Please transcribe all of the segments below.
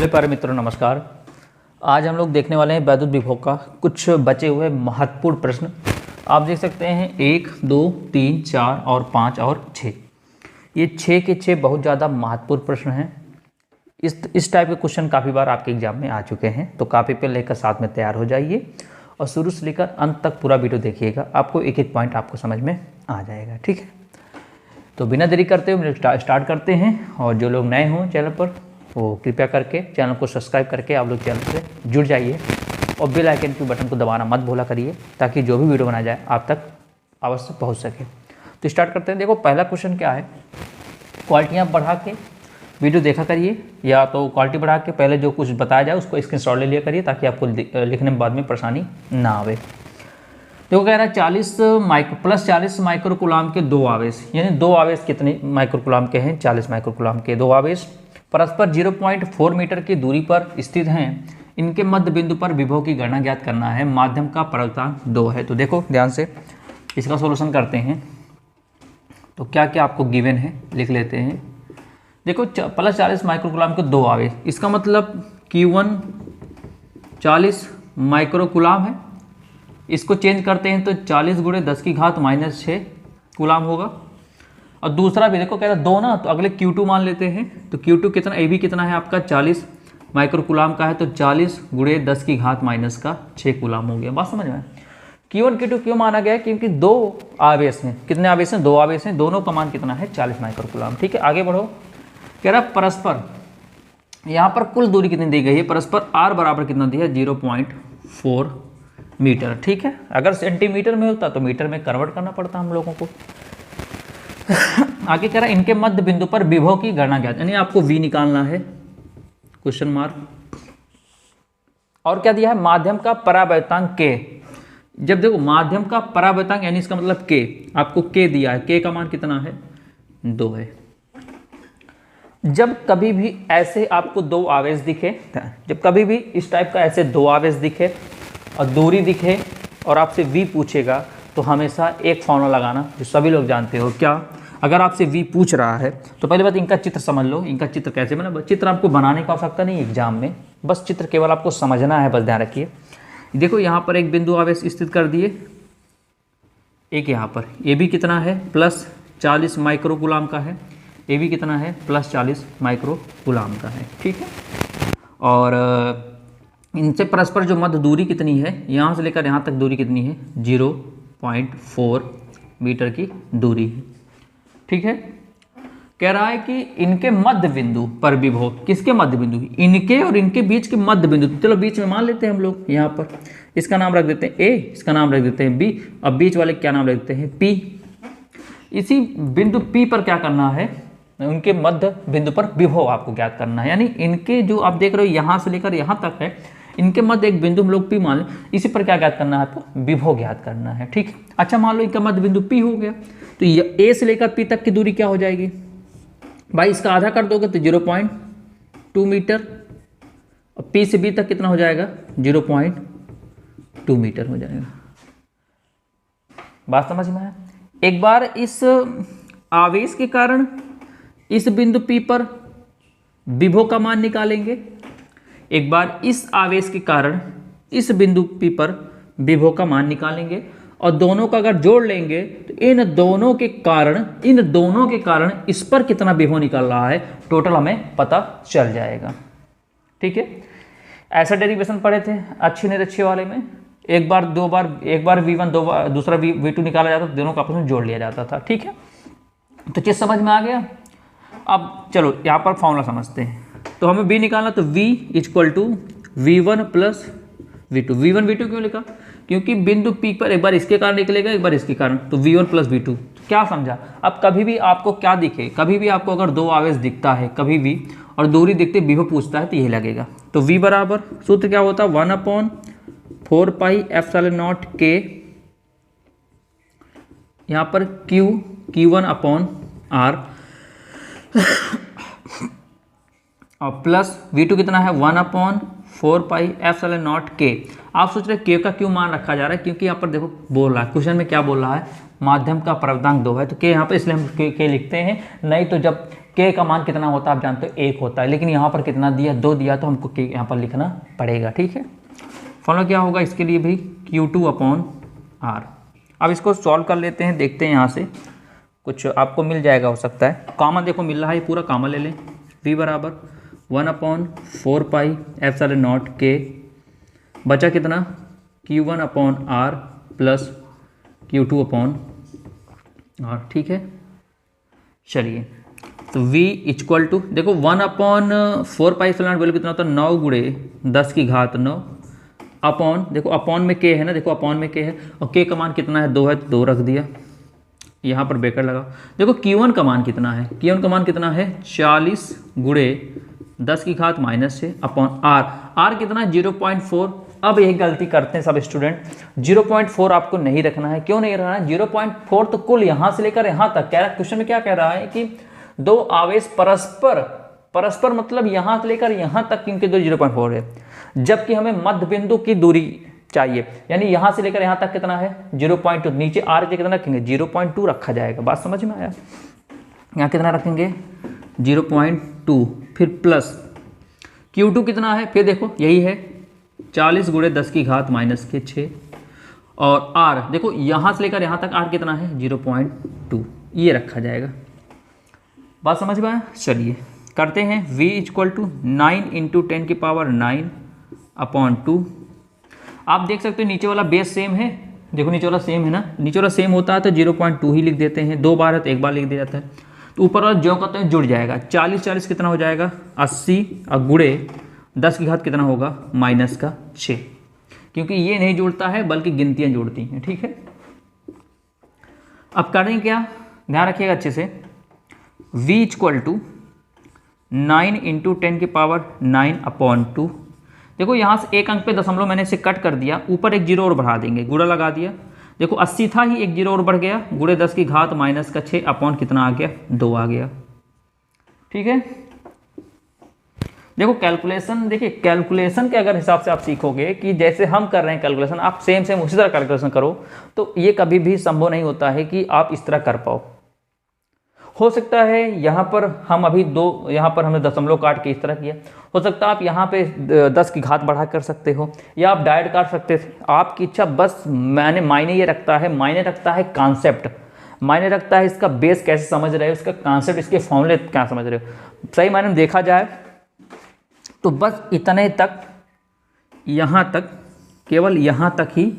मेरे प्यारे मित्रों नमस्कार। आज हम लोग देखने वाले हैं वैद्युत विभव का कुछ बचे हुए महत्वपूर्ण प्रश्न। आप देख सकते हैं 1, 2, 3, 4 और 5 और 6। ये 6 के 6 बहुत ज़्यादा महत्वपूर्ण प्रश्न हैं। इस टाइप के क्वेश्चन काफ़ी बार आपके एग्जाम में आ चुके हैं, तो कापी पे लेकर साथ में तैयार हो जाइए और शुरू से लेकर अंत तक पूरा वीडियो देखिएगा। आपको एक एक पॉइंट आपको समझ में आ जाएगा, ठीक है। तो बिना देरी करते हुए स्टार्ट करते हैं। और जो लोग नए हों चैनल पर वो कृपया करके चैनल को सब्सक्राइब करके आप लोग चैनल से जुड़ जाइए और बेल आइकन के बटन को दबाना मत भूला करिए, ताकि जो भी वीडियो बनाया जाए आप तक अवश्य पहुंच सके। तो स्टार्ट करते हैं। देखो पहला क्वेश्चन क्या है, क्वालिटियाँ बढ़ा के वीडियो देखा करिए, या तो क्वालिटी बढ़ा के पहले जो कुछ बताया जाए उसको स्क्रीनशॉट ले लिया करिए, ताकि आपको लिखने में बाद में परेशानी ना आवे। देखो कह रहा है 40 माइक्रो कूलाम के दो आवेश, यानी दो आवेश कितने माइक्रो कूलाम के हैं? 40 माइक्रो कूलाम के दो आवेश परस्पर 0.4 मीटर की दूरी पर स्थित हैं। इनके मध्य बिंदु पर विभव की गणना ज्ञात करना है। माध्यम का प्रवर्तक 2 है। तो देखो ध्यान से इसका सॉल्यूशन करते हैं। तो क्या क्या आपको गिवन है लिख लेते हैं। देखो प्लस 40 माइक्रो कूलाम के दो आवेश, इसका मतलब Q1 40 माइक्रो कूलाम है। इसको चेंज करते हैं तो 40 × 10⁻⁻6 कूलाम होगा। और दूसरा भी देखो कह रहा दो ना, तो अगले Q2 मान लेते हैं। तो Q2 कितना, ए भी कितना है आपका 40 माइक्रो कूलाम का है, तो 40 × 10⁻⁻6 कूलाम हो गया। बात समझ में? Q1 Q2 क्यों माना गया है? क्योंकि दो आवेश हैं। कितने आवेश हैं? दो आवेश हैं। दोनों का मान कितना है? 40 माइक्रो कूलाम। ठीक है, आगे बढ़ो। कह रहा परस्पर, यहाँ पर कुल दूरी कितनी दी गई है? परस्पर R बराबर कितना दिया है? 0.4 मीटर। ठीक है, अगर सेंटीमीटर में होता तो मीटर में कन्वर्ट करना पड़ता हम लोगों को। आगे कह रहा है इनके मध्य बिंदु पर विभव की गणना ज्ञात, यानी आपको V निकालना है, क्वेश्चन मार्क। और क्या दिया है? माध्यम का परावर्तांक K। जब देखो माध्यम का परावर्तांक यानी इसका मतलब K, आपको K दिया है। K का मान कितना है? 2 है। जब कभी भी ऐसे आपको दो आवेश दिखे, जब कभी भी इस टाइप का ऐसे दो आवेश दिखे और दूरी दिखे और आपसे V पूछेगा, तो हमेशा एक फॉर्मूला लगाना जो सभी लोग जानते हो। क्या? अगर आपसे V पूछ रहा है तो पहले बात इनका चित्र समझ लो। इनका चित्र कैसे बना? चित्र आपको बनाने की आवश्यकता नहीं एग्जाम में, बस चित्र केवल आपको समझना है, बस ध्यान रखिए। देखो यहाँ पर एक बिंदु आवेश स्थित कर दिए, एक यहाँ पर ये भी कितना है? प्लस 40 माइक्रो कूलाम का है। ये भी कितना है? प्लस 40 माइक्रो कूलाम का है। ठीक है, और इनसे परस्पर जो मध्य दूरी कितनी है, यहाँ से लेकर यहाँ तक दूरी कितनी है? 0.4 मीटर की दूरी है। ठीक है, कह रहा है कि इनके मध्य बिंदु पर विभव, किसके मध्य बिंदु? इनके और इनके बीच के मध्य बिंदु। चलो बीच में मान लेते हैं हम लोग, यहाँ पर इसका नाम रख देते हैं A, इसका नाम रख देते हैं B, अब बीच वाले क्या नाम रख देते हैं? P। इसी बिंदु P पर क्या करना है? उनके मध्य बिंदु पर विभव आपको ज्ञात करना है। यानी इनके जो आप देख रहे हो यहाँ से लेकर यहाँ तक है, इनके मध्य एक बिंदु हम लोग P मान लें, इसी पर क्या ज्ञात करना है आपको? विभव ज्ञात करना है। ठीक है, अच्छा मान लो इनका मध्य बिंदु P हो गया, तो A से लेकर P तक की दूरी क्या हो जाएगी भाई? इसका आधा कर दोगे तो 0.2 मीटर, और P से B तक कितना हो जाएगा? 0.2 मीटर हो जाएगा। बात समझ में आया? एक बार इस आवेश के कारण इस बिंदु P पर विभव का मान निकालेंगे, एक बार इस आवेश के कारण इस बिंदु P पर विभव का मान निकालेंगे, और दोनों का अगर जोड़ लेंगे तो इन दोनों के कारण इस पर कितना विभव निकल रहा है टोटल हमें पता चल जाएगा। ठीक है, ऐसा डेरिवेशन पढ़े थे अच्छे निरक्षे वाले में। एक बार V1 दूसरा V2 निकाला जाता था, दोनों का आपस में जोड़ लिया जाता था। ठीक है, तो चीज समझ में आ गया। अब चलो यहाँ पर फॉर्मूला समझते हैं। तो हमें B निकालना, तो V = V1 + V2। V1 V2 क्यों लिखा? क्योंकि बिंदु P पर एक बार इसके कारण निकलेगा, एक बार इसके कारण, तो V1 + V2। क्या समझा? अब कभी भी आपको क्या दिखे, कभी भी आपको अगर दो आवेश दिखता है कभी भी और दूरी दिखते विभव पूछता है, तो यही लगेगा। तो V बराबर सूत्र क्या होता है? 1/4πε0 K, यहाँ पर Q1/R, और प्लस V2 कितना है? 1/4πε0 K। आप सोच रहे K का क्यों मान रखा जा रहा है? क्योंकि यहाँ पर देखो बोल रहा है, क्वेश्चन में क्या बोल रहा है? माध्यम का प्रवर्तक 2 है, तो K यहाँ पर इसलिए हम K लिखते हैं। नहीं तो जब के का मान कितना होता है आप जानते हो 1 होता है, लेकिन यहाँ पर कितना दिया 2 दिया, तो हमको के यहाँ पर लिखना पड़ेगा। ठीक है, फॉर्मूला क्या होगा इसके लिए भी Q2/R। अब इसको सॉल्व कर लेते हैं, देखते हैं यहाँ से कुछ आपको मिल जाएगा, हो सकता है कॉमन देखो मिल रहा है, पूरा कॉमन ले लें। V बराबर 1/4πε0 K, बचा कितना Q1/R प्लस Q2/R। ठीक है, चलिए तो V इक्वल टू देखो 1/4πε0 वैल्यू कितना होता है 9 गुणे 10 की घात 9 अपॉन, देखो अपॉन में K है ना, देखो अपॉन में K है और K का मान कितना है 2 है, 2 रख दिया, यहाँ पर ब्रैकेट लगा। देखो Q1 का मान कितना है, Q1 का मान कितना है 40 गुणे 10 की घात -6 अपॉन R कितना है 0.4। अब यही गलती करते हैं सब स्टूडेंट, 0.4 आपको नहीं रखना है। क्यों नहीं रखना है 0.4? तो कुल यहाँ से लेकर यहाँ तक, कह रहा है क्वेश्चन में क्या कह रहा है कि दो आवेश परस्पर मतलब यहाँ से लेकर यहाँ तक इनके दो 0.4 है, जबकि हमें मध्य बिंदु की दूरी चाहिए, यानी यहाँ से लेकर यहाँ तक कितना है 0.2। नीचे R के कितना रखेंगे 0.2 रखा जाएगा। बात समझ में आया? यहाँ कितना रखेंगे 0.2, फिर प्लस Q2 कितना है, फिर देखो यही है 40 गुणे 10 की घात -6 और R देखो यहाँ से लेकर यहाँ तक R कितना है 0.2, ये रखा जाएगा। बात समझ में आया? चलिए करते हैं। V equal to 9 × 10⁹ 9/2। आप देख सकते हो नीचे वाला बेस सेम है, देखो नीचे वाला सेम है ना, नीचे वाला सेम होता है तो 0.2 ही लिख देते हैं, 2 बार है तो 1 बार लिख दिया जाता है, तो ऊपर वाला जो कहते हैं जुड़ जाएगा। 40 कितना हो जाएगा 80 और गुणे 10 की घात कितना होगा -6, क्योंकि ये नहीं जुड़ता है बल्कि गिनतियाँ जुड़ती हैं। ठीक है, अब करें क्या, ध्यान रखिएगा अच्छे से। V equal to 9 × 10⁹ 9/2। देखो यहाँ से एक अंक पे दशमलव मैंने इसे कट कर दिया, ऊपर एक जीरो और बढ़ा देंगे, गुणा लगा दिया। देखो 80 था ही, एक जीरो और बढ़ गया, गुणे 10 की घात -6 अपॉन कितना आ गया 2 आ गया। ठीक है, देखो कैलकुलेशन, देखिए कैलकुलेशन के अगर हिसाब से आप सीखोगे कि जैसे हम कर रहे हैं कैलकुलेशन, आप सेम उसी तरह कैलकुलेशन करो, तो ये कभी भी संभव नहीं होता है कि आप इस तरह कर पाओ। हो सकता है यहाँ पर हम अभी यहाँ पर हमने दशमलव काट के इस तरह किया, हो सकता है आप यहाँ पे 10 की घात बढ़ा कर सकते हो, या आप डायरेक्ट काट सकते थे, आपकी इच्छा। बस मायने ये रखता है, मायने रखता है कॉन्सेप्ट, मायने रखता है इसका बेस कैसे समझ रहे हो, इसका कॉन्सेप्ट, इसके फॉर्मूले क्या समझ रहे हो। सही मायने में देखा जाए तो बस इतने तक, यहाँ तक, केवल यहाँ तक ही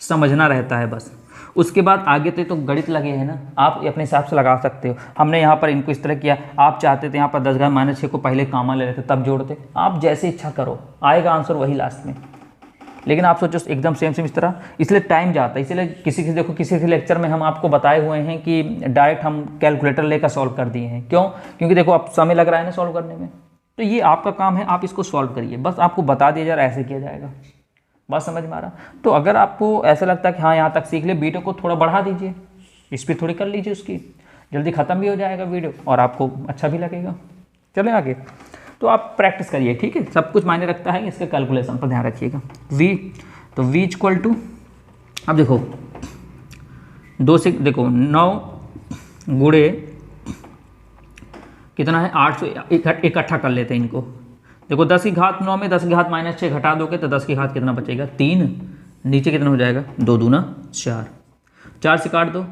समझना रहता है बस। उसके बाद आगे तो गणित लगे हैं ना, आप अपने हिसाब से लगा सकते हो। हमने यहाँ पर इनको इस तरह किया, आप चाहते थे यहाँ पर 10 घात -6 को पहले कॉमन ले लेते तब जोड़ते, आप जैसे इच्छा करो, आएगा आंसर वही लास्ट में। लेकिन आप सोचो एकदम सेम इस तरह, इसलिए टाइम जाता है। इसलिए देखो किसी लेक्चर में हम आपको बताए हुए हैं कि डायरेक्ट हम कैलकुलेटर लेकर सॉल्व कर दिए हैं। क्यों? क्योंकि देखो अब समय लग रहा है ना सॉल्व करने में, तो ये आपका काम है, आप इसको सॉल्व करिए, बस आपको बता दिया जा रहा है ऐसे किया जाएगा। बात समझ में आ रहा? तो अगर आपको ऐसा लगता है कि हाँ यहाँ तक सीख ले, वीडियो को थोड़ा बढ़ा दीजिए, स्पीड थोड़ी कर लीजिए उसकी, जल्दी ख़त्म भी हो जाएगा वीडियो और आपको अच्छा भी लगेगा। चलें आगे, तो आप प्रैक्टिस करिए। ठीक है, सब कुछ मायने रखता है, इसके कैलकुलेशन पर ध्यान रखिएगा। तो V इक्वल टू, अब देखो 2 से देखो 9 गुणे कितना है 800, इकट्ठा कर लेते हैं इनको। देखो 10 की घात 9 में 10 की घात -6 घटा दोगे तो 10 की घात कितना बचेगा 3, नीचे कितना हो जाएगा 2 दूना 4, 4 से काट दो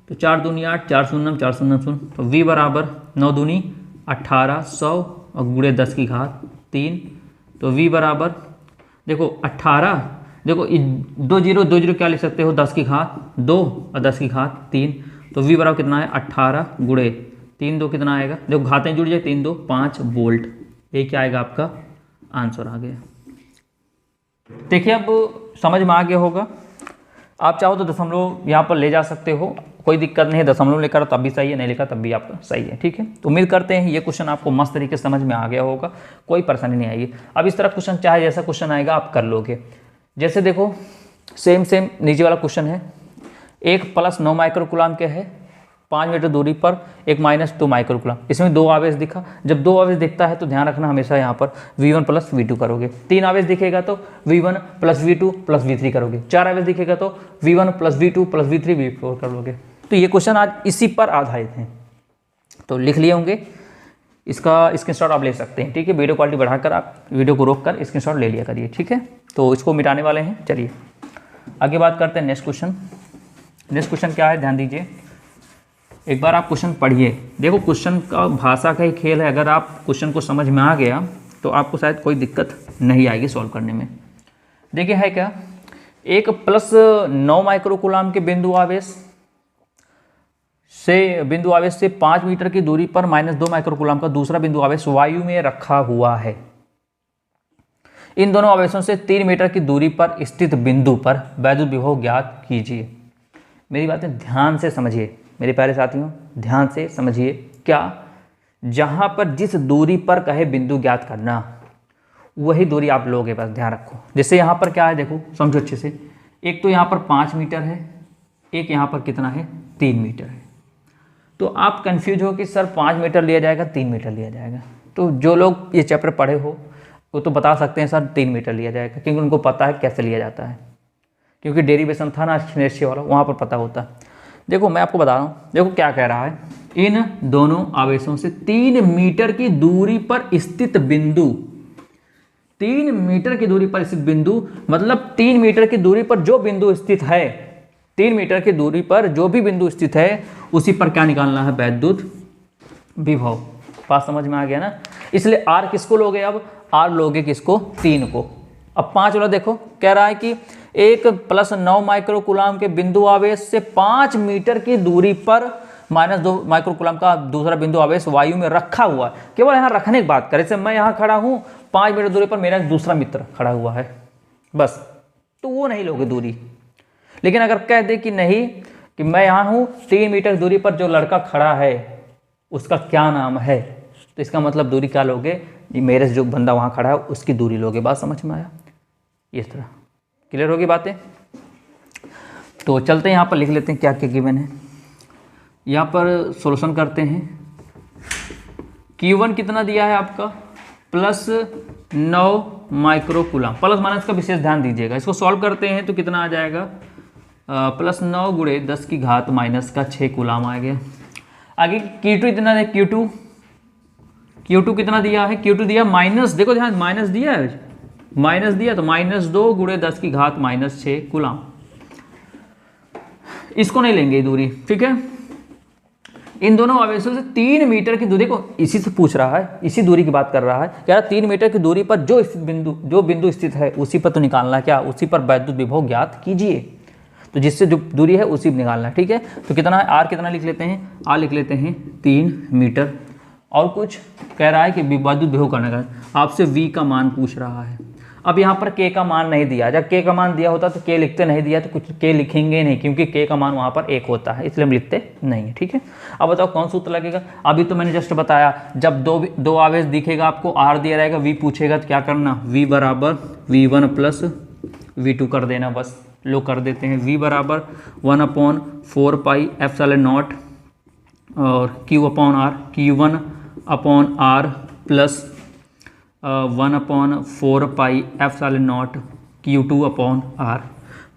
तो 4 दूनी 8, 4 शून्य 4 शून्य शून्य, तो V बराबर 9 दूनी 1800 और गुणे 10 की घात 3, तो V बराबर देखो 18, देखो 2 0 क्या लिख सकते हो 10 की घात 2 और 10 की घात 3, तो V बराबर कितना है 18 गुणे 3 2 कितना आएगा, देखो घातें जुड़ जाए 3 2 5 वोल्ट, ये क्या आएगा आपका आंसर आ गया। देखिए अब समझ में आ गया होगा। आप चाहो तो दशमलव यहाँ पर ले जा सकते हो, कोई दिक्कत नहीं है, दशमलव लेकर तब भी सही है, नहीं लेकर तब भी आपका सही है। ठीक है, तो उम्मीद करते हैं ये क्वेश्चन आपको मस्त तरीके से समझ में आ गया होगा, कोई परेशानी नहीं आएगी। अब इस तरह क्वेश्चन चाहे जैसा क्वेश्चन आएगा आप कर लोगे। जैसे देखो सेम नीचे वाला क्वेश्चन है, 1 + 9 माइक्रोकूलम के है 5 मीटर दूरी पर, 1 - 2 माइक्रोकूलम। इसमें 2 आवेश दिखा, जब 2 आवेश दिखता है तो ध्यान रखना हमेशा यहाँ पर V1 + V2 करोगे, 3 आवेश दिखेगा तो V1 + V2 + V3 करोगे, 4 आवेश दिखेगा तो V1 + V2 + V3 V4 करोगे। तो ये क्वेश्चन आज इसी पर आधारित हैं, तो लिख लिए होंगे इसका स्क्रीनशॉट आप ले सकते हैं, ठीक है। वीडियो क्वालिटी बढ़ाकर आप वीडियो को रोक कर स्क्रीनशॉट ले लिया करिए, ठीक है। तो इसको मिटाने वाले हैं। चलिए आगे बात करते हैं नेक्स्ट क्वेश्चन। नेक्स्ट क्वेश्चन क्या है, ध्यान दीजिए, एक बार आप क्वेश्चन पढ़िए। देखो क्वेश्चन का भाषा का ही खेल है, अगर आप क्वेश्चन को समझ में आ गया तो आपको शायद कोई दिक्कत नहीं आएगी सॉल्व करने में। देखिए है क्या, एक +9 माइक्रोकूलाम के बिंदु आवेश से 5 मीटर की दूरी पर -2 माइक्रोकूलाम का दूसरा बिंदु आवेश वायु में रखा हुआ है। इन दोनों आवेशों से 3 मीटर की दूरी पर स्थित बिंदु पर वैद्युत विभव ज्ञात कीजिए। मेरी बातें ध्यान से समझिए मेरे प्यारे साथियों, ध्यान से समझिए। क्या, जहां पर जिस दूरी पर कहे बिंदु ज्ञात करना वही दूरी आप लोगे, बस ध्यान रखो। जैसे यहाँ पर क्या है, देखो समझो अच्छे से, एक तो यहाँ पर 5 मीटर है, एक यहाँ पर कितना है, 3 मीटर है। तो आप कंफ्यूज हो कि सर 5 मीटर लिया जाएगा 3 मीटर लिया जाएगा। तो जो लोग ये चैप्टर पढ़े हो वो तो बता सकते हैं सर 3 मीटर लिया जाएगा, क्योंकि उनको पता है कैसे लिया जाता है, क्योंकि डेरिवेशन था ना रेशियो वाला, वहाँ पर पता होता। देखो मैं आपको बता रहा हूँ, देखो क्या कह रहा है, इन दोनों आवेशों से 3 मीटर की दूरी पर स्थित बिंदु, 3 मीटर की दूरी पर स्थित बिंदु मतलब 3 मीटर की दूरी पर जो बिंदु स्थित है, 3 मीटर की दूरी पर जो भी बिंदु स्थित है उसी पर क्या निकालना है, वैद्युत विभव। बात समझ में आ गया ना। इसलिए आर किसको लोगे, अब आर लोगे किसको, 3 को। अब 5 वाला देखो कह रहा है कि एक +9 माइक्रोकूलाम के बिंदु आवेश से 5 मीटर की दूरी पर -2 माइक्रोकूलाम का दूसरा बिंदु आवेश वायु में रखा हुआ है। केवल यहाँ रखने की बात करें, जैसे मैं यहाँ खड़ा हूँ, 5 मीटर दूरी पर मेरा दूसरा मित्र खड़ा हुआ है, बस, तो वो नहीं लोगे दूरी। लेकिन अगर कह दे कि नहीं, कि मैं यहाँ हूँ, 3 मीटर दूरी पर जो लड़का खड़ा है उसका क्या नाम है, तो इसका मतलब दूरी क्या लोगे, मेरे से जो बंदा वहाँ खड़ा है उसकी दूरी लोगे। बात समझ में आया, इस तरह क्लियर होगी बातें। तो चलते हैं यहाँ पर लिख लेते हैं क्या क्या गिवन है, यहाँ पर सॉल्यूशन करते हैं। Q1 कितना दिया है आपका, +9 माइक्रोकूलाम, प्लस माइनस का विशेष ध्यान दीजिएगा। इसको सॉल्व करते हैं तो कितना आ जाएगा, +9 × 10⁻⁻6 कूलाम आ गया। आगे Q2 कितना है, Q2 कितना दिया है, Q2 दिया माइनस, देखो ध्यान, माइनस दिया है, माइनस दिया तो -2 × 10⁻⁻6 कूलाम। इसको नहीं लेंगे दूरी, ठीक है। इन दोनों आवेशों से 3 मीटर की दूरी को, इसी से पूछ रहा है, इसी दूरी की बात कर रहा है, कह रहा 3 मीटर की दूरी पर जो बिंदु स्थित है उसी पर तो निकालना, क्या, उसी पर वैद्युत विभव ज्ञात कीजिए। तो जिससे जो दूरी है उसी पर निकालना, ठीक है। तो कितना है, आर कितना लिख लेते हैं, आर लिख लेते हैं 3 मीटर। और कुछ कह रहा है कि वैद्युत विभव करने का, आपसे V का मान पूछ रहा है। अब यहाँ पर K का मान नहीं दिया, जब K का मान दिया होता तो K लिखते, नहीं दिया तो कुछ K लिखेंगे नहीं, क्योंकि K का मान वहाँ पर 1 होता है, इसलिए हम लिखते नहीं है, ठीक है। अब बताओ कौन सूत्र लगेगा, अभी तो मैंने जस्ट बताया, जब दो आवेश दिखेगा आपको, R दिया रहेगा, V पूछेगा तो क्या करना, V बराबर V1 + V2 कर देना, बस लो कर देते हैं। V बराबर 1/4πε0 और Q/R, Q1/R प्लस 1/4πε0 Q2/R।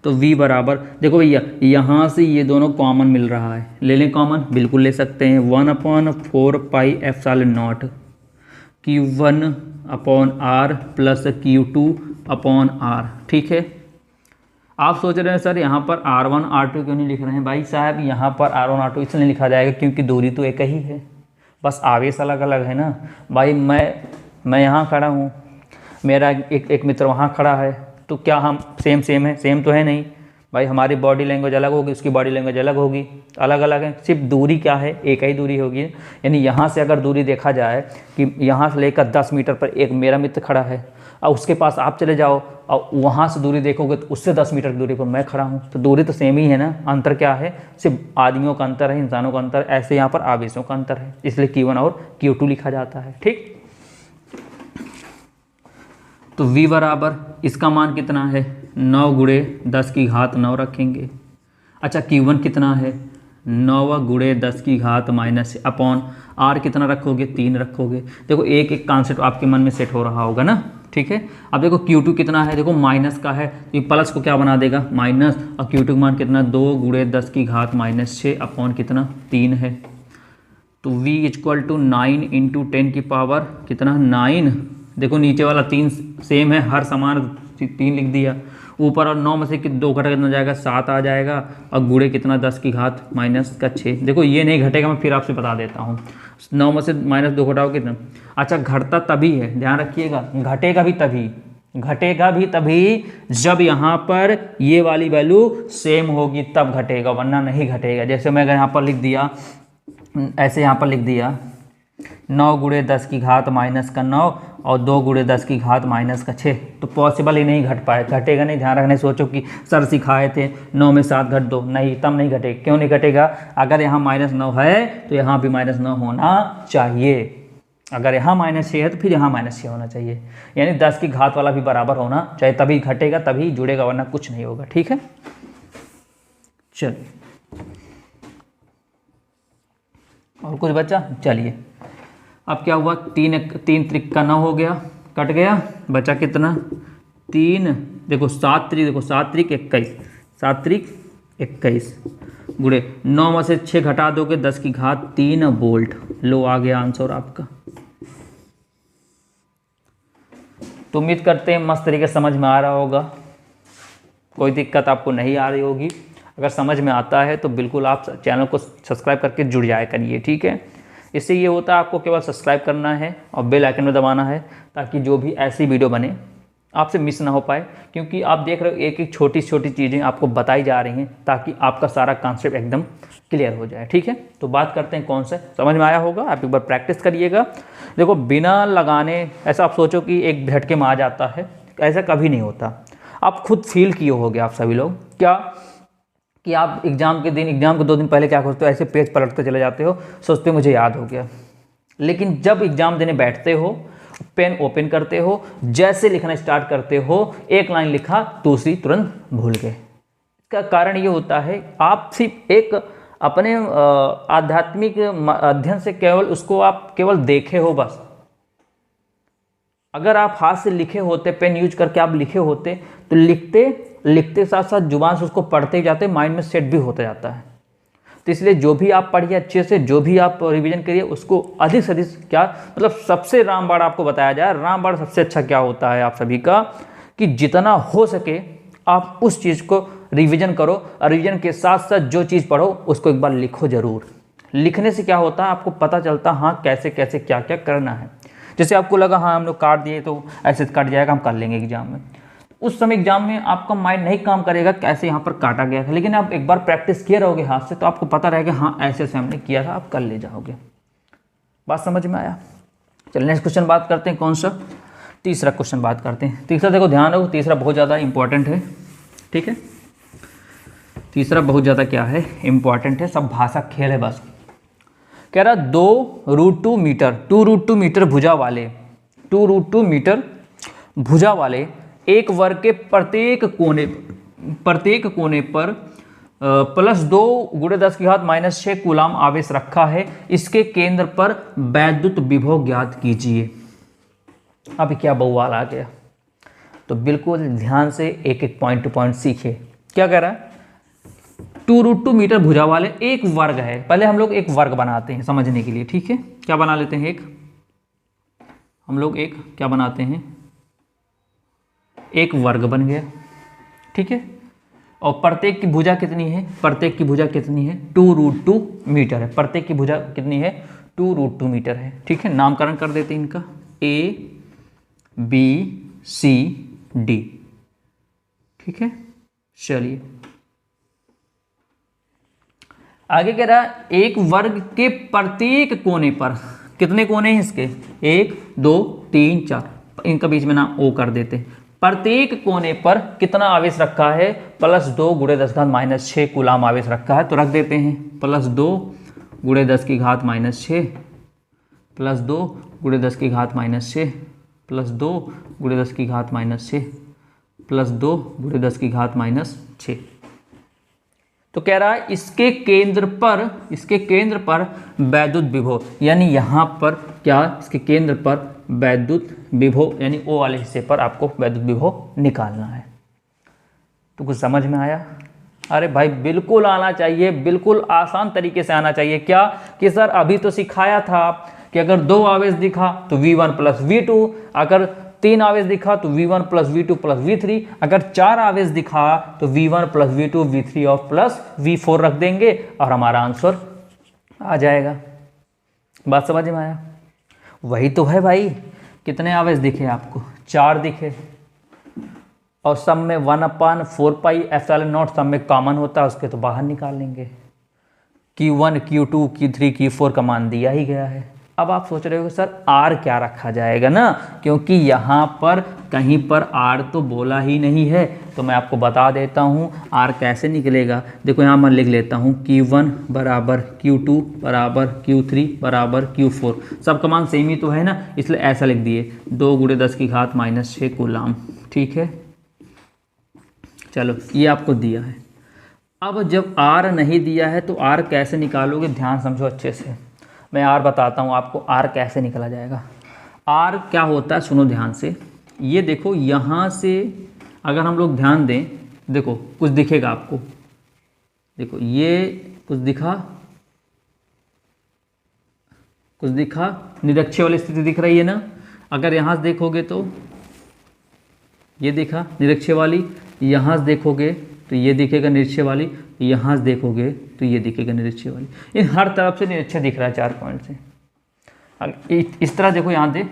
तो V बराबर, देखो भैया यहाँ से ये दोनों कॉमन मिल रहा है, ले लें कॉमन, बिल्कुल ले सकते हैं। 1/4πε0 Q1/R प्लस Q2/R, ठीक है। आप सोच रहे हैं सर यहाँ पर R1 R2 क्यों नहीं लिख रहे हैं, भाई साहब यहाँ पर R1 R2 इसलिए लिखा जाएगा क्योंकि दूरी तो एक ही है, बस आवेश अलग अलग है ना। भाई मैं यहाँ खड़ा हूँ, मेरा एक मित्र वहाँ खड़ा है, तो क्या हम सेम है, सेम तो है नहीं भाई, हमारी बॉडी लैंग्वेज अलग होगी, उसकी बॉडी लैंग्वेज अलग होगी, अलग अलग है, सिर्फ दूरी क्या है, एक ही दूरी होगी। यानी यहाँ से अगर दूरी देखा जाए कि यहाँ से लेकर 10 मीटर पर एक मेरा मित्र खड़ा है, और उसके पास आप चले जाओ और वहाँ से दूरी देखोगे तो उससे 10 मीटर की दूरी पर मैं खड़ा हूँ, तो दूरी तो सेम ही है ना, अंतर क्या है, सिर्फ आदमियों का अंतर है, इंसानों का अंतर, ऐसे यहाँ पर आवेशों का अंतर है, इसलिए Q1 और Q2 लिखा जाता है, ठीक। तो V बराबर इसका मान कितना है, 9 × 10⁻9 रखेंगे। अच्छा Q1 कितना है, 9 × 10⁻⁻6 अपॉन R कितना रखोगे, 3 रखोगे। देखो एक एक कॉन्सेप्ट आपके मन में सेट हो रहा होगा ना, ठीक है। अब देखो Q2 कितना है, देखो माइनस का है तो ये प्लस को क्या बना देगा, माइनस, और Q2 का मान कितना, 2 × 10⁻⁻6 अपॉन कितना, 3 है। तो v इक्वल टू 9 इंटू 10 की पावर कितना 9। देखो नीचे वाला 3 सेम है, हर समान 3 लिख दिया। ऊपर और 9 में से 2 घटा कितना जाएगा 7 आ जाएगा, और गुणे कितना 10 की घात माइनस का 6। देखो ये नहीं घटेगा, मैं फिर आपसे बता देता हूँ। 9 में से -2 घटाओ कितना, अच्छा घटता तभी है, ध्यान रखिएगा, घटेगा भी तभी जब यहाँ पर ये वाली वैल्यू सेम होगी तब घटेगा, वरना नहीं घटेगा। जैसे मैं अगर यहाँ पर लिख दिया, ऐसे यहाँ पर लिख दिया 9 गुणे 10 की घात माइनस का 9 और 2 गुणे 10 की घात माइनस का 6, तो पॉसिबल ही नहीं घट पाए, घटेगा नहीं। ध्यान रखने, सोचो कि सर सिखाए थे 9 में 7 घट दो, नहीं, तब नहीं घटेगा। क्यों नहीं घटेगा, अगर यहाँ -9 है तो यहाँ भी -9 होना चाहिए, अगर यहाँ -6 है तो फिर यहाँ -6 होना चाहिए, यानी 10 की घात वाला भी बराबर होना चाहिए, तभी घटेगा, तभी जुड़ेगा, वरना कुछ नहीं होगा। ठीक है, चलिए और कुछ बचा, चलिए अब क्या हुआ, 3 त्रिक का 9 हो गया, कट गया, बचा कितना 3, देखो 7 त्रिक, देखो 7 त्रिक 21, 7 त्रिक 21 गुणे 9 में से 6 घटा दोगे 10 की घात 3 वोल्ट। लो आ गया आंसर आपका। तो उम्मीद करते हैं मस्त तरीके से समझ में आ रहा होगा, कोई दिक्कत आपको नहीं आ रही होगी। अगर समझ में आता है तो बिल्कुल आप चैनल को सब्सक्राइब करके जुड़ जाया करिए। ठीक है, इससे ये होता है आपको केवल सब्सक्राइब करना है और बेल आइकन में दबाना है, ताकि जो भी ऐसी वीडियो बने आपसे मिस ना हो पाए, क्योंकि आप देख रहे हो एक एक छोटी छोटी चीज़ें आपको बताई जा रही हैं, ताकि आपका सारा कॉन्सेप्ट एकदम क्लियर हो जाए। ठीक है, तो बात करते हैं कौन सा, समझ में आया होगा, आप एक बार प्रैक्टिस करिएगा। देखो बिना लगाने, ऐसा आप सोचो कि एक झटके में आ जाता है, ऐसा कभी नहीं होता। आप खुद फील किए होगे आप सभी लोग, क्या कि आप एग्ज़ाम के 2 दिन पहले क्या करते हो, ऐसे पेज पलटते चले जाते हो, सोचते हो मुझे याद हो गया, लेकिन जब एग्ज़ाम देने बैठते हो, पेन ओपन करते हो, जैसे लिखना स्टार्ट करते हो, एक लाइन लिखा दूसरी तुरंत भूल गए। इसका कारण ये होता है, आप सिर्फ एक अपने आध्यात्मिक अध्ययन से केवल उसको आप केवल देखे हो बस। अगर आप हाथ से लिखे होते, पेन यूज करके आप लिखे होते, तो लिखते साथ साथ जुबान से उसको पढ़ते ही जाते, माइंड में सेट भी होता जाता है। तो इसलिए जो भी आप पढ़िए अच्छे से, जो भी आप रिवीजन करिए, उसको अधिक से अधिक क्या, मतलब सबसे रामबाण आपको बताया जाए, रामबाण सबसे अच्छा क्या होता है आप सभी का, कि जितना हो सके आप उस चीज़ को रिवीजन करो, और रिवीजन के साथ साथ जो चीज़ पढ़ो उसको एक बार लिखो जरूर। लिखने से क्या होता है, आपको पता चलता हाँ कैसे कैसे क्या क्या करना है। जैसे आपको लगा हाँ हम लोग काट दिए तो ऐसे कट जाएगा, हम कर लेंगे एग्जाम में, उस समय एग्जाम में आपका माइंड नहीं काम करेगा कैसे यहाँ पर काटा गया था, लेकिन आप एक बार प्रैक्टिस किए रहोगे हाथ से, तो आपको पता रहेगा हाँ ऐसे ऐसे हमने किया था, आप कर ले जाओगे। बात समझ में आया। चलिए नेक्स्ट क्वेश्चन बात करते हैं, कौन सा, तीसरा क्वेश्चन बात करते हैं। तीसरा देखो ध्यान रखो, तीसरा बहुत ज़्यादा इंपॉर्टेंट है। ठीक है, तीसरा बहुत ज़्यादा क्या है, इंपॉर्टेंट है, सब भाषा खेल है बस। कह रहा 2√2 मीटर, 2√2 मीटर भुजा वाले, 2√2 मीटर भुजा वाले एक वर्ग के प्रत्येक कोने पर +2 गुणे 10 की घात -6 कूलाम आवेश रखा है, इसके केंद्र पर वैद्युत विभव ज्ञात कीजिए। अब क्या बवाल आ गया, तो बिल्कुल ध्यान से एक एक पॉइंट टू पॉइंट सीखिए। क्या कह रहा है, 2√2 मीटर भुजा वाले एक वर्ग है। पहले हम लोग एक वर्ग बनाते हैं समझने के लिए। ठीक है, क्या बना लेते हैं, हम लोग एक क्या बनाते हैं, एक वर्ग बन गया। ठीक है, और प्रत्येक की भुजा कितनी है, प्रत्येक की भुजा कितनी है 2√2 मीटर है, प्रत्येक की भुजा कितनी है 2√2 मीटर है। ठीक है, नामकरण कर देते हैं इनका, ABCD। ठीक है, चलिए आगे कह रहा है एक वर्ग के प्रत्येक कोने पर, कितने कोने हैं इसके, 1 2 3 4, इनका बीच में नाम O कर देते हैं। प्रत्येक कोने पर कितना आवेश रखा है, +2 गुणे 10 घात -6 कूलाम आवेश रखा है, तो रख देते हैं +2 गुणे 10 की घात -6, +2 गुणे 10 की घात -6, +2 गुणे 10 की घात -6, +2 गुणे 10 की घात -6। तो कह रहा है इसके केंद्र पर वैद्युत विभव, यानी यहाँ पर क्या, इसके केंद्र पर वैद्युत विभव, यानी O वाले हिस्से पर आपको वैद्युत विभव निकालना है। तो कुछ समझ में आया। अरे भाई बिल्कुल आना चाहिए, बिल्कुल आसान तरीके से आना चाहिए। क्या कि सर अभी तो सिखाया था कि अगर 2 आवेश दिखा तो V1 प्लस V2, अगर 3 आवेश दिखा तो V1 plus V2 plus V3, अगर 4 आवेश दिखा तो V1 प्लस V2 V3 और प्लस V4 रख देंगे और हमारा आंसर आ जाएगा। बात समझ में आया? वही तो है भाई। कितने आवेश दिखे आपको? 4 दिखे, और सब में 1/4 पाई एप्सिलॉन नॉट सब में कॉमन होता है, उसके तो बाहर निकाल लेंगे। Q1 Q2 Q3 Q4 का मान दिया ही गया है। अब आप सोच रहे हो सर R क्या रखा जाएगा ना, क्योंकि यहाँ पर कहीं पर R तो बोला ही नहीं है। तो मैं आपको बता देता हूँ R कैसे निकलेगा। देखो यहाँ मैं लिख लेता हूँ Q1 बराबर Q2 बराबर Q3 बराबर Q4, सबका मान सेम ही तो है ना, इसलिए ऐसा लिख दिए 2 × 10⁻⁻6 कूलाम। ठीक है, चलो ये आपको दिया है। अब जब R नहीं दिया है तो R कैसे निकालोगे, ध्यान समझो अच्छे से। मैं R बताता हूँ आपको R कैसे निकला जाएगा। R क्या होता है सुनो ध्यान से। ये देखो यहाँ से अगर हम लोग ध्यान दें, देखो कुछ दिखेगा आपको, देखो ये कुछ दिखा, कुछ दिखा, निरक्षीय वाली स्थिति दिख रही है ना। अगर यहाँ से देखोगे तो ये दिखा निरक्षीय वाली, यहाँ से देखोगे तो ये दिखेगा निरक्षीय वाली, यहाँ से देखोगे तो ये दिखेगा निरक्षीय वाली। इन हर तरफ से निरक्षीय दिख रहा है 4 पॉइंट से। इस तरह देखो यहाँ से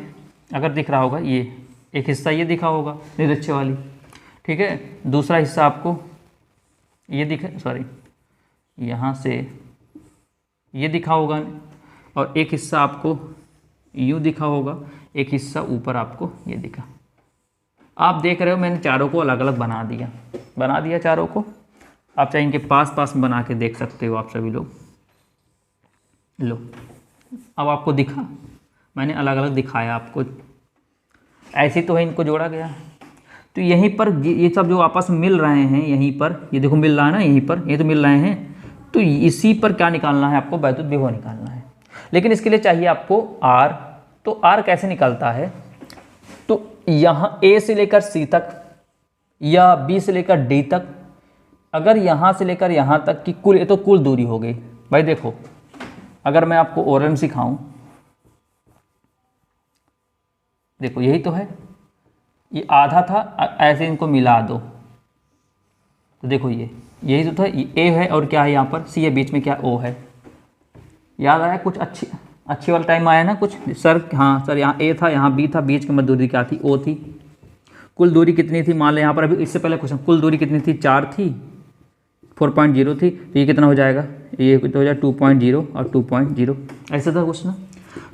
अगर दिख रहा होगा, ये एक हिस्सा ये दिखा होगा निरक्षीय वाली, ठीक है। दूसरा हिस्सा आपको ये दिखा, सॉरी यहाँ से ये दिखा होगा, और एक हिस्सा आपको यूँ दिखा होगा, एक हिस्सा ऊपर आपको ये दिखा। आप देख रहे हो मैंने चारों को अलग अलग बना दिया चारों को। आप चाहे इनके पास पास में बना के देख सकते हो आप सभी लोग। लो अब आपको दिखा, मैंने अलग अलग दिखाया आपको, ऐसे तो है इनको जोड़ा गया। तो यहीं पर ये सब जो आपस में मिल रहे हैं, यहीं पर ये देखो मिल रहा है ना, यहीं पर ये तो मिल रहे हैं। तो इसी पर क्या निकालना है आपको, वैद्युत विभव निकालना है। लेकिन इसके लिए चाहिए आपको R। तो R कैसे निकलता है, तो यहाँ A से लेकर C तक या B से लेकर D तक, अगर यहाँ से लेकर यहाँ तक की कुल, ये तो कुल दूरी हो गई भाई। देखो अगर मैं आपको ओरम सिखाऊं, देखो यही तो है, ये आधा था, ऐसे इनको मिला दो तो देखो ये यही तो था, ये A है और क्या है यहाँ पर C है, बीच में क्या O है। याद आया कुछ अच्छी वाला टाइम आया ना कुछ सर? हाँ सर, यहाँ A था, यहाँ B था, बीच की मध्य दूरी क्या थी, O थी। कुल दूरी कितनी थी मान लें यहाँ पर, अभी इससे पहले क्वेश्चन, कुल दूरी कितनी थी, 4 थी, 4.0 थी। तो ये कितना हो जाएगा, ये तो हो जाएगा 2.0 और 2.0, ऐसा था कुछ ना।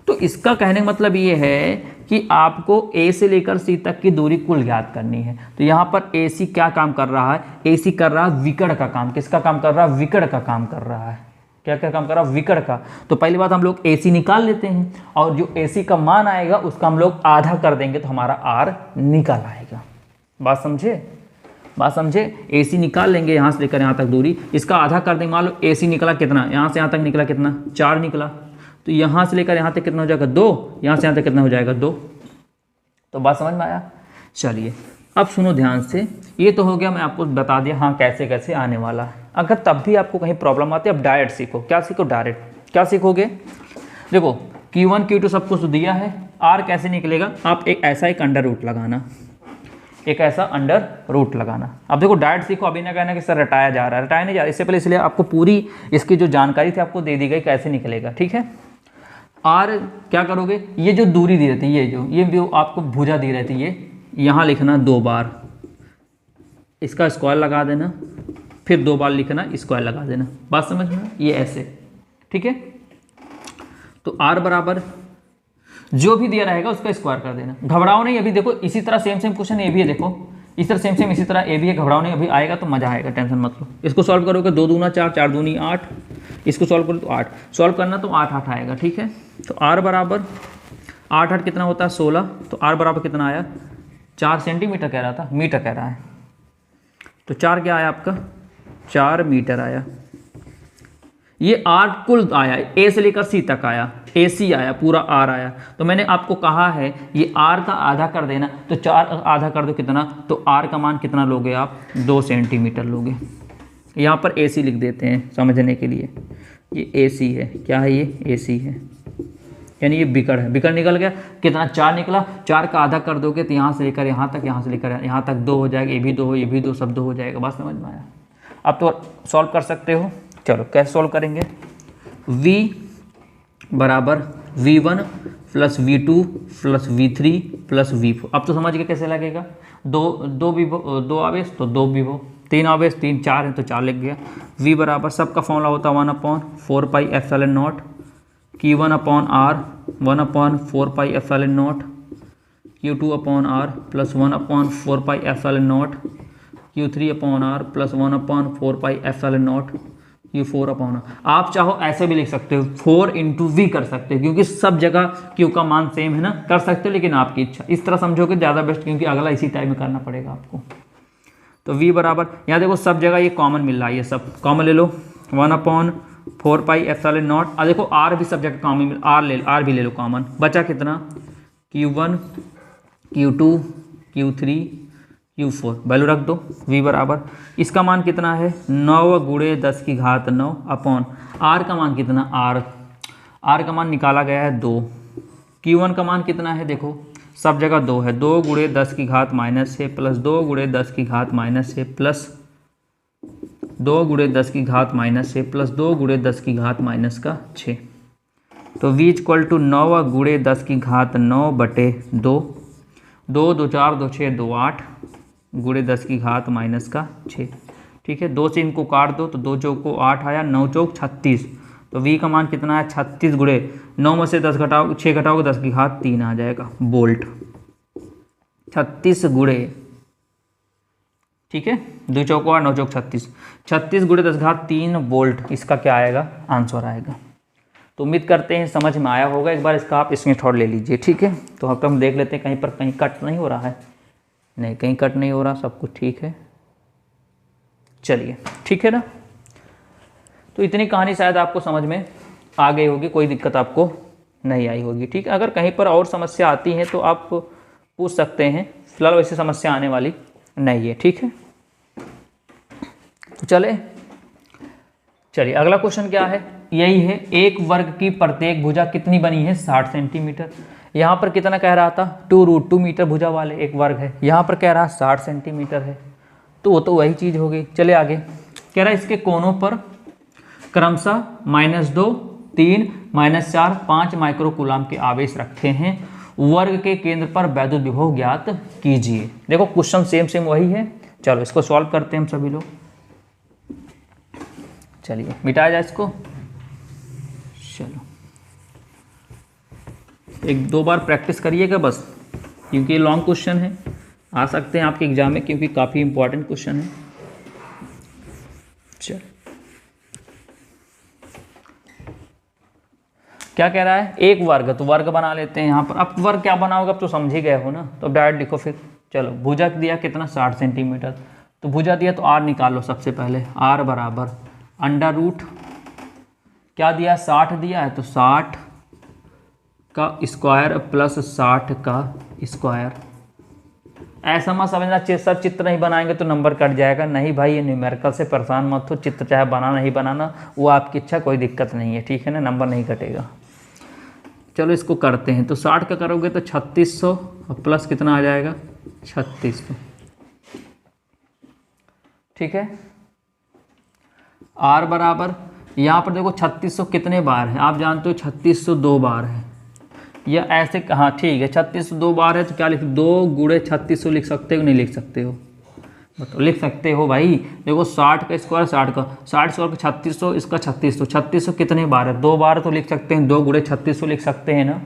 तो इसका कहने का मतलब ये है कि आपको A से लेकर C तक की दूरी कुल ज्ञात करनी है। तो यहाँ पर AC क्या काम कर रहा है, AC कर रहा है विकर्ण का काम। किसका काम कर रहा है, विकर्ण का काम कर रहा है। क्या क्या काम कर रहा है, विकर्ण का। तो पहली बात हम लोग AC निकाल लेते हैं, और जो AC का मान आएगा उसका हम लोग आधा कर देंगे तो हमारा R निकल आएगा। बात समझे? AC निकाल लेंगे यहाँ से लेकर यहाँ तक दूरी, इसका आधा कर देंगे। मान लो AC निकला कितना, यहाँ से यहाँ तक निकला कितना, 4 निकला। तो यहाँ से लेकर यहाँ तक कितना हो जाएगा, 2। यहाँ से यहाँ तक कितना हो जाएगा, 2। तो बात समझ में आया? चलिए अब सुनो ध्यान से। ये तो हो गया, मैं आपको बता दिया हाँ कैसे कैसे आने वाला है। अगर तब भी आपको कहीं प्रॉब्लम आती है, अब डायरेक्ट सीखो। क्या सीखो, डायरेक्ट। क्या सीखोगे, देखो Q1 Q2 सब कुछ दिया है, R कैसे निकलेगा। आप एक ऐसा एक अंडर रूट लगाना, एक ऐसा अंडर रूट लगाना। अब देखो डायरेक्ट सीखो, अभी ना कहना कि सर रटाया जा रहा है, रटाया नहीं जा रहा। इससे पहले इसलिए आपको पूरी इसकी जो जानकारी थी आपको दे दी गई कैसे निकलेगा, ठीक है। R क्या करोगे, ये जो दूरी दी रहती है, ये जो आपको भुजा दी रहती है, यहाँ लिखना 2 बार, इसका स्क्वायर लगा देना, फिर 2 बार लिखना, स्क्वायर लगा देना। बात समझ में? ये ऐसे, ठीक है। तो R बराबर जो भी दिया रहेगा उसका स्क्वायर कर देना। घबराओ नहीं, अभी देखो इसी तरह सेम क्वेश्चन ए भी है, देखो इस तरह सेम इसी तरह ए भी है। घबराओ नहीं, अभी आएगा तो मजा आएगा, टेंशन मत लो। इसको सॉल्व करोगे 2 दूना 4, 4 दूनी 8, इसको सॉल्व करो तो 8, सॉल्व करना तो 8 8 आएगा, ठीक है। तो R बराबर 8 8 कितना होता है, 16। तो R बराबर कितना आया, 4 सेंटीमीटर कह रहा था, मीटर कह रहा है। तो 4 क्या आया आपका, 4 मीटर आया। ये R कुल आया, A से लेकर C तक आया, AC आया, पूरा R आया। तो मैंने आपको कहा है ये R का आधा कर देना, तो 4 आधा कर दो कितना, तो R का मान कितना लोगे आप, 2 सेंटीमीटर लोगे। यहाँ पर AC लिख देते हैं समझने के लिए, ये AC है। क्या है ये? AC है, यानी ये बिकड़ है। बिकड़ निकल गया, कितना? 4 निकला। 4 का आधा कर दोगे तो यहाँ से लेकर यहाँ तक, यहाँ से लेकर यहाँ तक 2 हो जाएगा। ये भी 2 हो, ये भी 2, सब 2 हो जाएगा। बात समझ में आया? अब तो सॉल्व कर सकते हो। चलो कैसे सॉल्व करेंगे? V बराबर V1 plus V2 plus V3 plus V4। अब तो समझ गए कैसे लगेगा। दो आवेश तो 2 विभव, 3 आवेश 3, 4 है तो 4 लिख गया। V बराबर सबका फॉर्मूला होता है 1/4 pi epsilon not Q1 upon R 1/4 pi epsilon not Q2 upon R plus 1/4 pi epsilon not Q3 upon R plus 1/4 pi epsilon not Q4 upon R। आप चाहो ऐसे भी लिख सकते हो, 4 इंटू V कर सकते हो, क्योंकि सब जगह Q का मान सेम है ना। कर सकते हो लेकिन आपकी इच्छा, इस तरह समझोगे ज़्यादा बेस्ट, क्योंकि अगला इसी टाइम में करना पड़ेगा आपको। तो V बराबर, यहाँ देखो सब जगह ये कॉमन मिल रहा है, ये सब कॉमन ले लो, 1/4 पाई एप्सिलॉन नॉट। अब देखो R भी सब जगह कॉमन मिल, R भी ले लो कॉमन। बचा कितना? Q1 Q2 Q3 Q4 value रख दो। V बराबर इसका मान कितना है? 9 गुणे 10 की घात 9 अपॉन R का मान कितना? R का मान निकाला गया है 2। Q1 का मान कितना है? देखो सब जगह 2 है, 2 गुणे 10 की घात -6 प्लस 2 गुणे 10 की घात -6 प्लस 2 गुणे 10 की घात -6 प्लस 2 गुणे 10 की घात -6। तो V इक्वल टू 9 गुणे 10 की घात 9 बटे 2, 2 2 4 2 6 2 8 गुणे 10 की घात -6। ठीक है, 2 से इनको काट दो तो 2 चौक को 8 आया, 9 चौक 36। तो V का मान कितना है? 36 गुणे 9 में से 10 घटाओ, 6 घटाओगे 10 की घात 3 आ जाएगा वोल्ट। 36 गुणे, ठीक है, 2 चौक 8 9 चौक 36, 36 गुणे 10 घात 3 वोल्ट इसका क्या आएगा? आंसर आएगा। तो उम्मीद करते हैं समझ में आया होगा। एक बार इसका आप स्क्रीनशॉट ले लीजिए। ठीक है, तो अब हम देख लेते हैं कहीं पर कहीं कट नहीं हो रहा है। नहीं, कहीं कट नहीं हो रहा, सब कुछ ठीक है। चलिए ठीक है ना। तो इतनी कहानी शायद आपको समझ में आ गई होगी, कोई दिक्कत आपको नहीं आई होगी। ठीक है, अगर कहीं पर और समस्या आती है तो आप पूछ सकते हैं, फिलहाल वैसी समस्या आने वाली नहीं है। ठीक है, तो चलिए अगला क्वेश्चन क्या है? यही है, एक वर्ग की प्रत्येक भुजा कितनी बनी है? 60 सेंटीमीटर। यहाँ पर कितना कह रहा था? 2√2 मीटर भुजा वाले एक वर्ग है, यहाँ पर कह रहा 60 सेंटीमीटर है, तो वो तो वही चीज़ हो गई। चले आगे, कह रहा है इसके कोनों पर क्रमशः -2 3 -4 5 माइक्रोकूलाम के आवेश रखे हैं। वर्ग के केंद्र पर वैद्युत विभव ज्ञात कीजिए। देखो क्वेश्चन सेम वही है। चलो इसको सॉल्व करते हैं हम सभी लोग। चलिए मिटाया जाए इसको। चलो 1-2 बार प्रैक्टिस करिएगा बस, क्योंकि ये लॉन्ग क्वेश्चन है, आ सकते हैं आपके एग्जाम में, क्योंकि काफ़ी इंपॉर्टेंट क्वेश्चन है। चलो क्या कह रहा है? एक वर्ग, तो वर्ग बना लेते हैं यहाँ पर। अब वर्ग क्या बनाओगे? अब तो समझ ही गए हो ना, तो डायरेक्ट लिखो फिर। चलो भुजा दिया कितना? 60 सेंटीमीटर। तो भुजा दिया तो R निकालो सबसे पहले। R बराबर अंडर रूट क्या दिया? 60 दिया है, तो 60 का स्क्वायर प्लस 60 का स्क्वायर। ऐसा मत समझना सर चित्र नहीं बनाएंगे तो नंबर कट जाएगा। नहीं भाई, ये न्यूमेरिकल से परेशान मत हो। चित्र चाहे बनाना नहीं बनाना वो आपकी इच्छा, कोई दिक्कत नहीं है। ठीक है ना, नंबर नहीं कटेगा। चलो इसको करते हैं। तो 60 का करोगे तो 3600 और प्लस कितना आ जाएगा? 3600। ठीक है, R बराबर यहाँ पर देखो 3600 कितने बार है? आप जानते हो 3600 2 बार है, या ऐसे, हाँ ठीक है, 3600 2 बार है तो क्या लिख, 2 गुणे 3600 लिख सकते हो? नहीं लिख सकते हो? बताओ, लिख सकते हो भाई। देखो 60 का स्क्वायर 60 का, 60 स्क्वायर का 3600, इसका 3600, 3600 कितने बार है? 2 बार तो लिख सकते हैं। 2 गुणे 3600 लिख सकते हैं ना?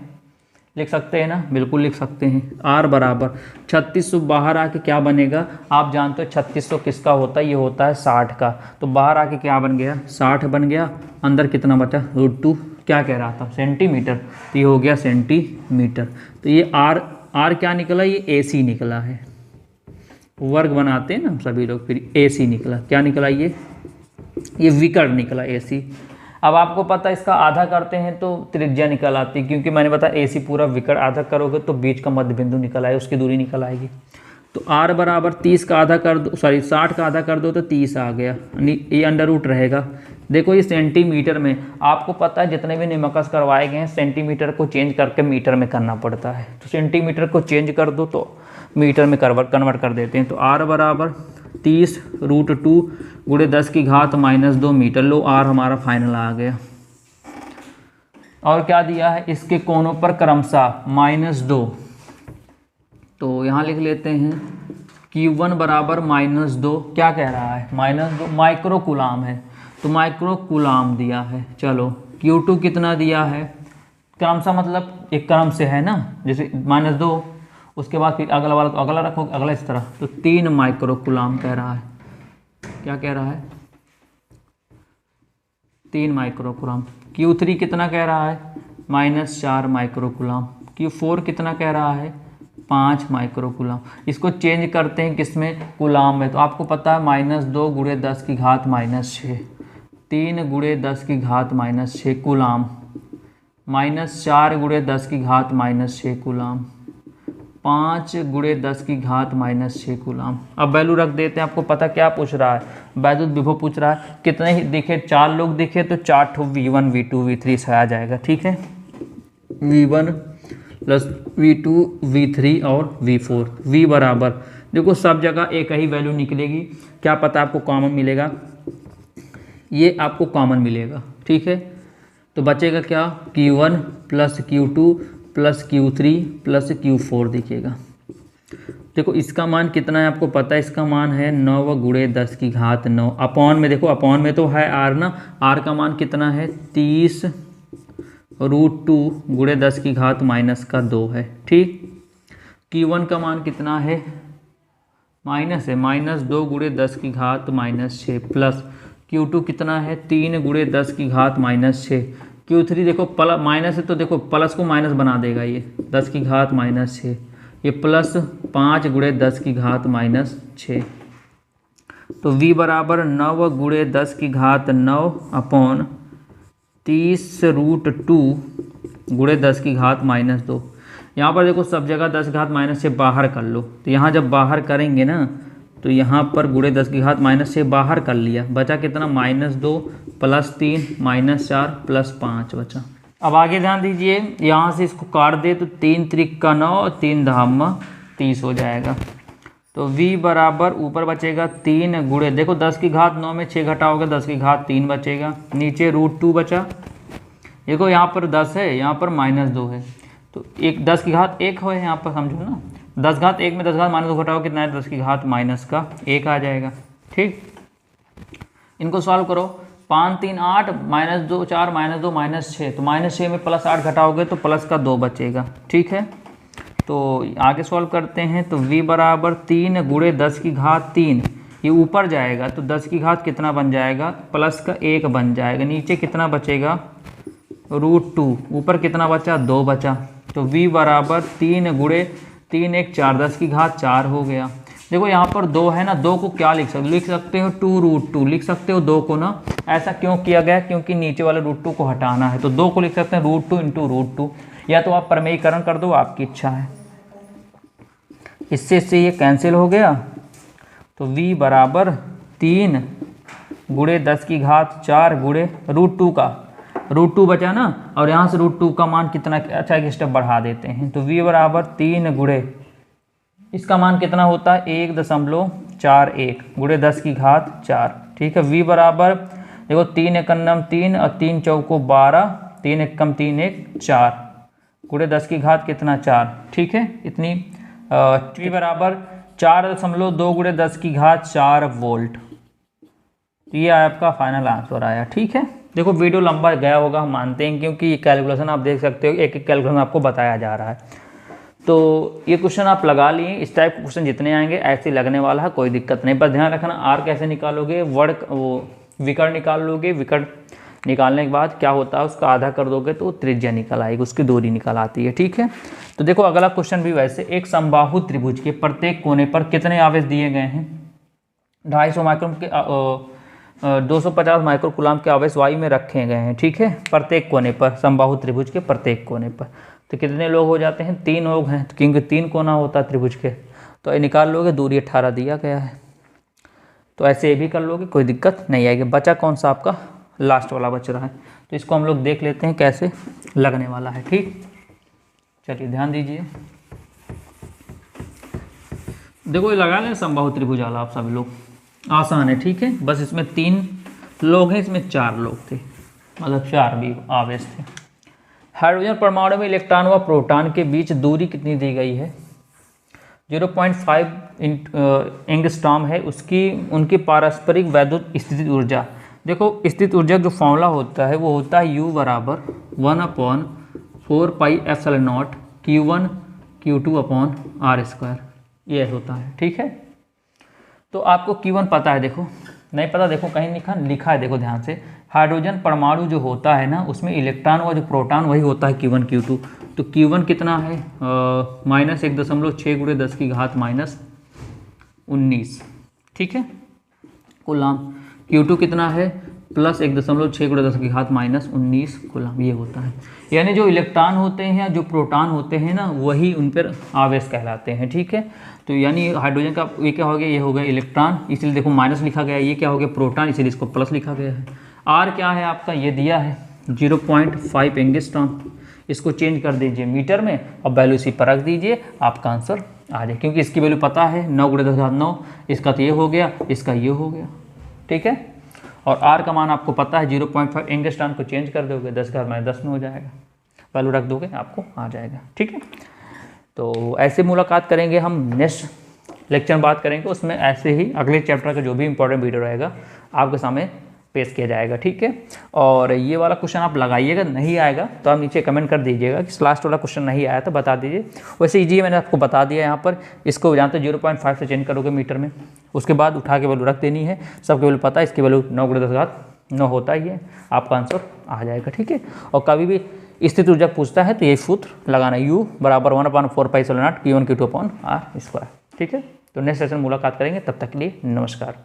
लिख सकते हैं ना? बिल्कुल लिख सकते हैं। R बराबर 3600 बाहर आके क्या बनेगा? आप जानते हो 3600 किसका होता है? ये होता है 60 का। तो बाहर आके क्या बन गया? 60 बन गया। अंदर कितना बचा? √2। क्या कह रहा था? सेंटीमीटर। तो ये हो गया सेंटीमीटर। तो ये R क्या निकला? ये AC निकला है। वर्ग बनाते हैं ना हम सभी लोग, फिर AC निकला। क्या निकला? ये विकर्ण निकला AC। अब आपको पता है इसका आधा करते हैं तो त्रिज्या निकल आती है, क्योंकि मैंने बताया AC पूरा विकर्ण आधा करोगे तो बीच का मध्य बिंदु निकल आए, उसकी दूरी निकल आएगी। तो r बराबर 30 का आधा कर दो, सॉरी 60 का आधा कर दो तो 30 आ गया, ये अंडर रूट रहेगा। देखो ये सेंटीमीटर में, आपको पता है जितने भी निमकस करवाए गए हैं सेंटीमीटर को चेंज करके मीटर में करना पड़ता है, तो सेंटीमीटर को चेंज कर दो तो मीटर में कन्वर्ट कर देते हैं। तो r बराबर 30√2 गुणे 10 की घात -2 मीटर। लो r हमारा फाइनल आ गया। और क्या दिया है, इसके कोनों पर क्रमशः -2, तो यहाँ लिख लेते हैं Q1 बराबर -2, क्या कह रहा है, -2 माइक्रो कूलाम है, तो माइक्रो कूलाम दिया है। चलो Q2 कितना दिया है, क्रमशः मतलब एक क्रम से है ना, जैसे -2 उसके बाद फिर अगला वाला, तो अगला रखो, अगला इस तरह, तो 3 माइक्रो कूलाम कह रहा है। क्या कह रहा है, 3 माइक्रो कूलाम। Q3 कितना कह रहा है, -4 माइक्रो कूलाम। Q4 कितना कह रहा है, 5 माइक्रो कूलाम। इसको चेंज करते हैं किसमें, कूलाम में, तो आपको पता है -2 गुणे 10 की घात -6, 3 गुणे 10 की घात -6 कूलाम, -4 गुणे 10 की घात -6 कूलाम, 5 गुणे 10 की घात -6 कूलाम। अब वैल्यू रख देते हैं। आपको पता क्या पूछ रहा है, वैद्युत विभव पूछ रहा है। कितने ही दिखे, 4 लोग दिखे तो 4 ठो V1 V2 V3 से आ जाएगा। ठीक है, V1 प्लस V2 V3 और V4। V बराबर, देखो सब जगह एक ही वैल्यू निकलेगी, क्या पता आपको कॉमन मिलेगा, ये आपको कॉमन मिलेगा। ठीक है, तो बचेगा क्या, Q1 plus Q2 plus Q3 plus Q4 दिखेगा। देखो इसका मान कितना है आपको पता है, इसका मान है 9 गुणे 10 की घात 9। अपॉन में देखो, अपॉन में तो है r ना, r का मान कितना है 30√2 गुणे 10 की घात -2 है। ठीक, Q1 का मान कितना है, -2 गुणे 10 की घात -6 प्लस Q2 कितना है 3 गुणे 10 की घात -6। Q3 देखो माइनस है तो देखो प्लस को माइनस बना देगा, ये 10 की घात -6, ये प्लस 5 गुणे 10 की घात -6। तो V बराबर 9 गुणे 10 की घात 9 अपॉन 30√2 गुणे 10 की घात -2। यहाँ पर देखो सब जगह 10 की घात -6 बाहर कर लो, तो यहाँ जब बाहर करेंगे ना तो यहाँ पर गुणे 10 की घात -6 बाहर कर लिया, बचा कितना -2 प्लस 3 -4 प्लस 5 बचा। अब आगे ध्यान दीजिए, यहाँ से इसको काट दे तो 3 त्रिक का 9 और 3 धाम 30 हो जाएगा। तो V बराबर ऊपर बचेगा 3 गुणे, देखो 10 की घात 9 में 6 घटाओगे 10 की घात 3 बचेगा, नीचे √2 बचा। देखो यहाँ पर 10 है, यहाँ पर -2 है, तो एक 10 की घात 1 हो, यहाँ पर समझो ना, 10 घात 1 में 10 घात -2 घटाओ कितना है, 10 की घात -1 आ जाएगा। ठीक, इनको सॉल्व करो, 5 3 8 -2 4 -2 -6, तो -6 में +8 घटाओगे तो प्लस का 2 बचेगा। ठीक है, तो आगे सॉल्व करते हैं। तो V बराबर 3 गुणे 10 की घात 3, ये ऊपर जाएगा तो 10 की घात कितना बन जाएगा, प्लस का 1 बन जाएगा, नीचे कितना बचेगा √2, ऊपर कितना बचा 2 बचा। तो V बराबर 3 गुणे 3 1 4, 10 की घात 4 हो गया। देखो यहाँ पर 2 है ना, 2 को क्या लिख सकते हो 2√2 लिख सकते हो 2 को ना। ऐसा क्यों किया गया, क्योंकि नीचे वाले √2 को हटाना है, तो 2 को लिख सकते हैं √2 × √2, या तो आप प्रमेयीकरण कर दो, आपकी इच्छा है। इससे ये कैंसिल हो गया, तो V बराबर 3 गुणे 10 की घात 4 गुणे √2 का √2 बचा ना, और यहाँ से √2 का मान कितना, अच्छा एक स्टेप बढ़ा देते हैं, तो V बराबर 3 गुणे, इसका मान कितना होता है 1.41 गुणे 10 की घात 4। ठीक है, V बराबर देखो 3 एकम 3 और 3 चौको 12, 3 एकम 3 1 4 गुणे 10 की घात कितना 4। ठीक है, इतनी V बराबर 4.2 गुणे 10 की घात 4 वोल्ट। तो ये आपका फाइनल आंसर आया। ठीक है, देखो वीडियो लंबा गया होगा, हम मानते हैं, क्योंकि कैलकुलेशन आप देख सकते हो, एक एक कैलकुलेशन आपको बताया जा रहा है। तो ये क्वेश्चन आप लगा लिए, इस टाइप के क्वेश्चन जितने आएंगे ऐसे लगने वाला है, कोई दिक्कत नहीं। बस ध्यान रखना आर कैसे निकालोगे, विकर्ण निकाल लोगे, विकर्ण निकालने के बाद क्या होता है, उसका आधा कर दोगे तो त्रिज्या निकल आएगी, उसकी दूरी निकल आती है। ठीक है, तो देखो अगला क्वेश्चन भी वैसे, एक समबाहु त्रिभुज के प्रत्येक कोने पर कितने आवेश दिए गए हैं, 250 माइक्रोन के 250 माइक्रो कूलाम के आवेश वायु में रखे गए हैं। ठीक है, प्रत्येक कोने पर, समबाहु त्रिभुज के प्रत्येक कोने पर, तो कितने लोग हो जाते हैं, 3 लोग हैं, क्योंकि 3 कोना होता है त्रिभुज के, तो ये निकाल लोगे, दूरी 18 दिया गया है, तो ऐसे ये भी कर लोगे, कोई दिक्कत नहीं आएगी। बचा कौन सा आपका लास्ट वाला बच रहा है, तो इसको हम लोग देख लेते हैं कैसे लगने वाला है। ठीक, चलिए ध्यान दीजिए। देखो ये लगा लें समबाहु त्रिभुज वाला आप सभी लोग, आसान है। ठीक है, बस इसमें 3 लोग हैं, इसमें 4 लोग थे, मतलब 4 भी आवेश थे। हाइड्रोजन परमाणु में इलेक्ट्रॉन व प्रोटॉन के बीच दूरी कितनी दी गई है? 0.5 एंगस्ट्रॉम है उनकी पारस्परिक वैद्युत स्थिति ऊर्जा। देखो स्थिति ऊर्जा जो फॉर्मूला होता है वो होता है U बराबर 1/4 pi epsilon not Q1 Q2 upon R², ये होता है। ठीक है, तो आपको Q1 पता है, देखो नहीं पता, देखो कहीं लिखा है, देखो ध्यान से। हाइड्रोजन परमाणु जो होता है ना, उसमें इलेक्ट्रॉन और जो प्रोटॉन वही होता है Q1 Q2। तो Q1 कितना है? -1.6 × 10 की घात -19, ठीक है, कूलाम। Q2 कितना है? +1.6 × 10 की घात -19 कूलाम, ये होता है। यानी जो इलेक्ट्रॉन होते हैं, जो प्रोटॉन होते हैं ना, वही उन पर आवेश कहलाते हैं। ठीक है, तो यानी हाइड्रोजन का ये क्या हो गया? ये हो गया इलेक्ट्रॉन, इसलिए देखो माइनस लिखा गया है। ये क्या हो गया? प्रोटॉन, इसलिए इसको प्लस लिखा गया है। आर क्या है आपका? ये दिया है 0.5 एंगस्ट्रॉम। इसको चेंज कर दीजिए मीटर में और वैल्यू इसी पर रख दीजिए, आपका आंसर आ जाए। क्योंकि इसकी वैल्यू पता है 9 × 10⁹, इसका तो ये हो गया, इसका ये हो गया। ठीक है, और आर का मान आपको पता है 0.5 एंगस्ट्रॉम को चेंज कर दोगे 10⁻10 में हो जाएगा, वैल्यू रख दोगे आपको आ जाएगा। ठीक है, तो ऐसे मुलाकात करेंगे हम, नेक्स्ट लेक्चर में बात करेंगे, उसमें ऐसे ही अगले चैप्टर का जो भी इंपॉर्टेंट वीडियो रहेगा आपके सामने पेश किया जाएगा। ठीक है, और ये वाला क्वेश्चन आप लगाइएगा, नहीं आएगा तो आप नीचे कमेंट कर दीजिएगा कि लास्ट वाला क्वेश्चन नहीं आया तो बता दीजिए। वैसे इजी मैंने आपको बता दिया यहाँ पर, इसको जानते 0.5 से चेंज करोगे मीटर में, उसके बाद उठा के वैल्यू रख देनी है, सबकी वैल्यू पता है, इसकी वैल्यू 9 × 10⁻9 होता ही है, आपका आंसर आ जाएगा। ठीक है, और कभी भी स्थिति ऊर्जा पूछता है तो ये सूत्र लगाना, U बराबर 1/4 pi epsilon not Q1 Q2 upon R²। ठीक है, तो नेक्स्ट सेशन मुलाकात करेंगे, तब तक के लिए नमस्कार।